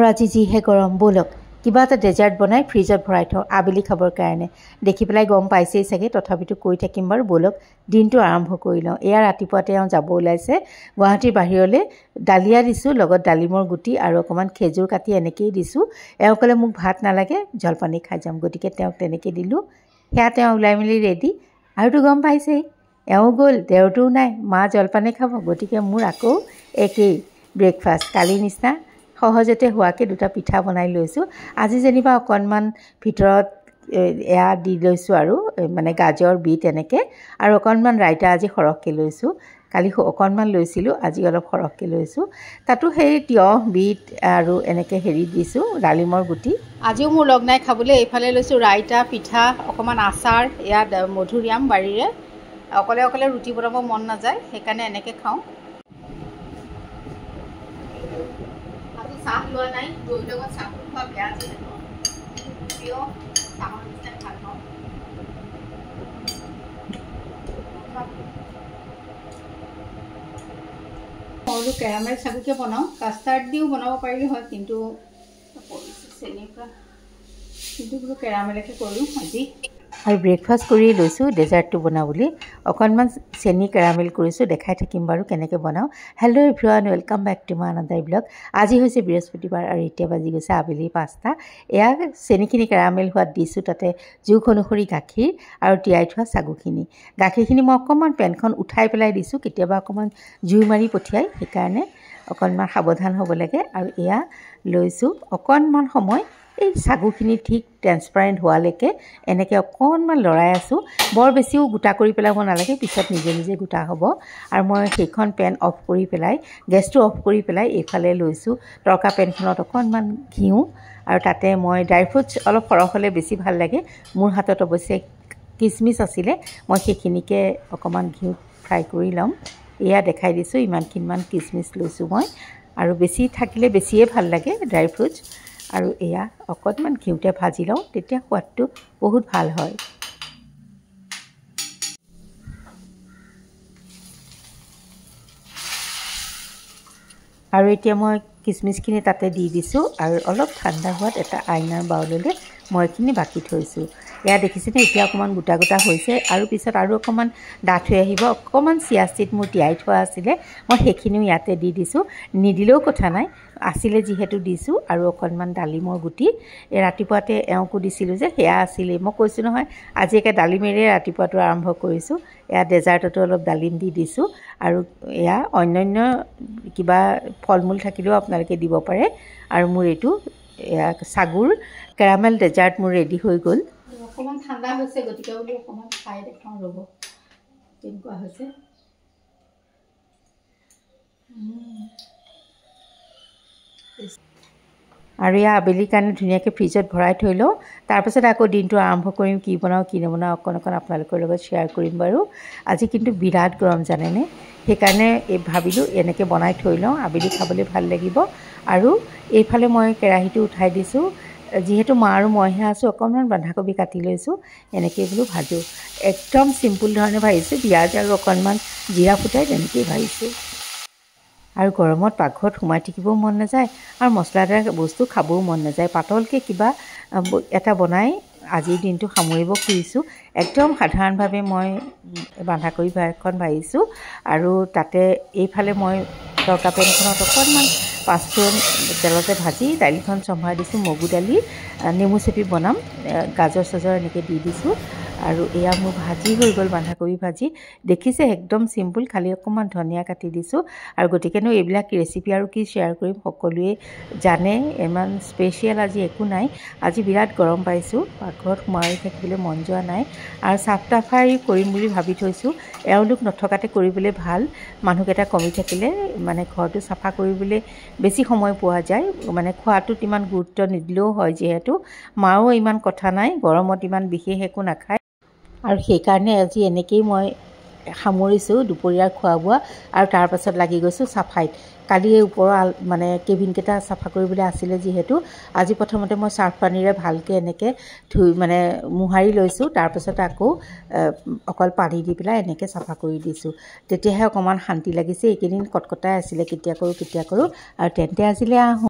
আৰু আজি যিহে গৰম ব'লক কিবা এটা ডেজাৰ্ট বনাই ফ্ৰিজত ভৰাই থওঁ আবেলি খাবৰ কাৰণে দেখি পেলাই গম পাইছেই চাগে তথাপিতো কৈ থাকিম বাৰু ব'লক দিনটো আৰম্ভ কৰি লওঁ এয়া ৰাতিপুৱাতে যাব ওলাইছে গুৱাহাটীৰ বাহিৰলৈ ডালিয়া দিছোঁ লগত ডালিমৰ গুটি আৰু অকণমান খেজুৰ কাটি এনেকেই দিছোঁ এওঁ ক'লে মোক ভাত নালাগে জলপানী খাই যাম গতিকে তেওঁক তেনেকৈ দিলোঁ সেয়া তেওঁ ওলাই মেলি ৰেডি আৰুতো গম পাইছেই এওঁ গ'ল দেওৰটোও নাই মা জলপানী খাব গতিকে মোৰ আকৌ একেই ব্ৰেকফাষ্ট কালিৰ নিচিনা সহজতে হোৱাকৈ দুটা পিঠা বনাই লৈছোঁ আজি যেনিবা অকণমান ভিতৰত এয়া দি লৈছোঁ আৰু মানে গাজৰ বিট এনেকৈ আৰু অকণমান ৰাইতা আজি সৰহকৈ লৈছোঁ কালি অকণমান লৈছিলোঁ আজি অলপ সৰহকৈ লৈছোঁ তাতো সেই তিয়হ বিট আৰু এনেকৈ হেৰি দিছোঁ ডালিমৰ গুটি আজিও মোৰ লগ নাই খাবলৈ এইফালে লৈছোঁ ৰাইতা পিঠা অকণমান আচাৰ ইয়াত মধুৰিআম বাৰীৰে অকলে অকলে ৰুটি বনাব মন নাযায় সেইকাৰণে এনেকৈ খাওঁ চাহ লোৱা নাই দৈৰ লগত চাহটো খোৱা বেয়া যে প্ৰিয় চাহৰ নিচিনা ভাল পাওঁ সৰু কেৰামেল চাগুকে বনাওঁ কাষ্টাৰ্ড দিও বনাব পাৰিলোঁ হয় কিন্তু চেনিৰ পৰা কিন্তু বোলো কেৰামেলকে কৰোঁ আজি আৰু ব্ৰেকফাষ্ট কৰি লৈছোঁ ডেজাৰ্টটো বনাবলৈ অকণমান চেনি কেৰামেল কৰিছোঁ দেখাই থাকিম বাৰু কেনেকৈ বনাওঁ hello' everyone welcome back to my another blog আজি হৈছে বৃহস্পতিবাৰ আৰু এতিয়া বাজি গৈছে আবেলি 5টা এয়া চেনিখিনি কেৰামেল হোৱাত দিছোঁ তাতে জোখ অনুসৰি গাখীৰ আৰু তিয়াই থোৱা চাগুখিনি গাখীৰখিনি মই অকণমান পেনখন উঠাই পেলাই দিছোঁ কেতিয়াবা অকণমান জুই মাৰি পঠিয়াই সেইকাৰণে অকণমান সাৱধান হ'ব লাগে আৰু এয়া লৈছোঁ অকণমান সময় এই চাগুখিনি ঠিক ট্ৰেন্সপাৰেণ্ট হোৱালৈকে এনেকৈ অকণমান লৰাই আছোঁ বৰ বেছিও গোটা কৰি পেলাব নালাগে পিছত নিজে নিজে গোটা হ'ব আৰু মই সেইখন পেন অফ কৰি পেলাই গেছটো অফ কৰি পেলাই এইফালে লৈছোঁ তৰকা পেনখনত অকণমান ঘিউ আৰু তাতে মই ড্ৰাই ফ্ৰুটছ অলপ সৰহ হ'লে বেছি ভাল লাগে মোৰ হাতত অৱশ্যে কিচমিচ আছিলে মই সেইখিনিকে অকণমান ঘিউ ফ্ৰাই কৰি ল'ম এয়া দেখাই দিছোঁ ইমানখিনিমান কিচমিচ লৈছোঁ মই আৰু বেছি থাকিলে বেছিয়ে ভাল লাগে ড্ৰাই ফ্ৰুটছ আৰু এয়া অকণমান ঘিউতে ভাজি লওঁ তেতিয়া সোৱাদটো বহুত ভাল হয় আৰু এতিয়া মই কিচমিচখিনি তাতে দি দিছোঁ আৰু অলপ ঠাণ্ডা হোৱাত এটা আইনাৰ বাউললৈ মই এইখিনি বাকি থৈছোঁ এয়া দেখিছেনে এতিয়া অকণমান গোটা গোটা হৈছে আৰু পিছত আৰু অকণমান ডাঠ হৈ আহিব অকণমান চিয়া চিড মোৰ তিয়াই থোৱা আছিলে মই সেইখিনিও ইয়াতে দি দিছোঁ নিদিলেও কথা নাই আছিলে যিহেতু দিছোঁ আৰু অকণমান ডালিমৰ গুটি এই ৰাতিপুৱাতে এওঁকো দিছিলোঁ যে সেয়া আছিলেই মই কৈছোঁ নহয় আজি একে ডালিমেৰে ৰাতিপুৱাটো আৰম্ভ কৰিছোঁ এয়া ডেজাৰ্টতো অলপ ডালিম দি দিছোঁ আৰু এয়া অন্যান্য কিবা ফল মূল থাকিলেও আপোনালোকে দিব পাৰে আৰু মোৰ এইটো এয়া চাগুৰ কেৰামেল ডেজাৰ্ট মোৰ ৰেডি হৈ গ'ল অকণমান ঠাণ্ডা হৈছে গতিকে বোলো অকণমান খাই দেখাওঁ ৰ'ব কেনেকুৱা হৈছে আৰু এয়া আবেলিৰ কাৰণে ধুনীয়াকৈ ফ্ৰিজত ভৰাই থৈ লওঁ তাৰপাছত আকৌ দিনটো আৰম্ভ কৰিম কি বনাওঁ কি নবনাওঁ অকণ অকণ আপোনালোকৰ লগত শ্বেয়াৰ কৰিম বাৰু আজি কিন্তু বিৰাট গৰম জানেনে সেইকাৰণে ভাবিলোঁ এনেকৈ বনাই থৈ লওঁ আবেলি খাবলৈ ভাল লাগিব আৰু এইফালে মই কেৰাহীটো উঠাই দিছোঁ যিহেতু মা আৰু মইহে আছোঁ অকণমান বন্ধাকবি কাটি লৈছোঁ এনেকৈ বোলো ভাজোঁ একদম চিম্পুল ধৰণে ভাজিছোঁ পিঁয়াজ আৰু অকণমান জিৰা ফুটাই তেনেকৈয়ে ভাজিছোঁ আৰু গৰমত পাকঘৰত সোমাই থাকিবও মন নাযায় আৰু মছলাদাৰ বস্তু খাবও মন নাযায় পাতলকৈ কিবা এটা বনাই আজিৰ দিনটো সামৰিব খুজিছোঁ একদম সাধাৰণভাৱে মই বন্ধাকবি এখন ভাজিছোঁ আৰু তাতে এইফালে মই তৰকা পেনখনত অকণমান পাঁচফোৰণ তেলতে ভাজি দালিখন চম্ভাৰ দিছোঁ মগু দালি নেমু চেপি বনাম গাজৰ চাজৰ এনেকৈ দি দিছোঁ আৰু এয়া মোৰ ভাজি হৈ গ'ল বন্ধাকবি ভাজি দেখিছে একদম চিম্পুল খালি অকণমান ধনিয়া কাটি দিছোঁ আৰু গতিকেনো এইবিলাক ৰেচিপি আৰু কি শ্বেয়াৰ কৰিম সকলোৱে জানে ইমান স্পেচিয়েল আজি একো নাই আজি বিৰাট গৰম পাইছোঁ পাকঘৰত সোমাই থাকিবলৈ মন যোৱা নাই আৰু চাফ চাফাই কৰিম বুলি ভাবি থৈছোঁ এওঁলোক নথকাতে কৰিবলৈ ভাল মানুহকেইটা কমি থাকিলে মানে ঘৰটো চাফা কৰিবলৈ বেছি সময় পোৱা যায় মানে খোৱাটোত ইমান গুৰুত্ব নিদিলেও হয় যিহেতু মাও ইমান কথা নাই গৰমত ইমান বিশেষ একো নাখায় আৰু সেইকাৰণে আজি এনেকৈয়ে মই সামৰিছোঁ দুপৰীয়াৰ খোৱা বোৱা আৰু তাৰ পাছত লাগি গৈছোঁ চাফাইত কালি এই ওপৰৰ মানে কেবিনকেইটা চাফা কৰিবলৈ আছিলে যিহেতু আজি প্ৰথমতে মই চাৰ্ফ পানীৰে ভালকৈ এনেকৈ ধুই মানে মোহাৰি লৈছোঁ তাৰপাছত আকৌ অকল পানী দি পেলাই এনেকৈ চাফা কৰি দিছোঁ তেতিয়াহে অকণমান শান্তি লাগিছে এইকেইদিন কটকটাই আছিলে কেতিয়া কৰোঁ আৰু তেন্তে আজিলৈ আহোঁ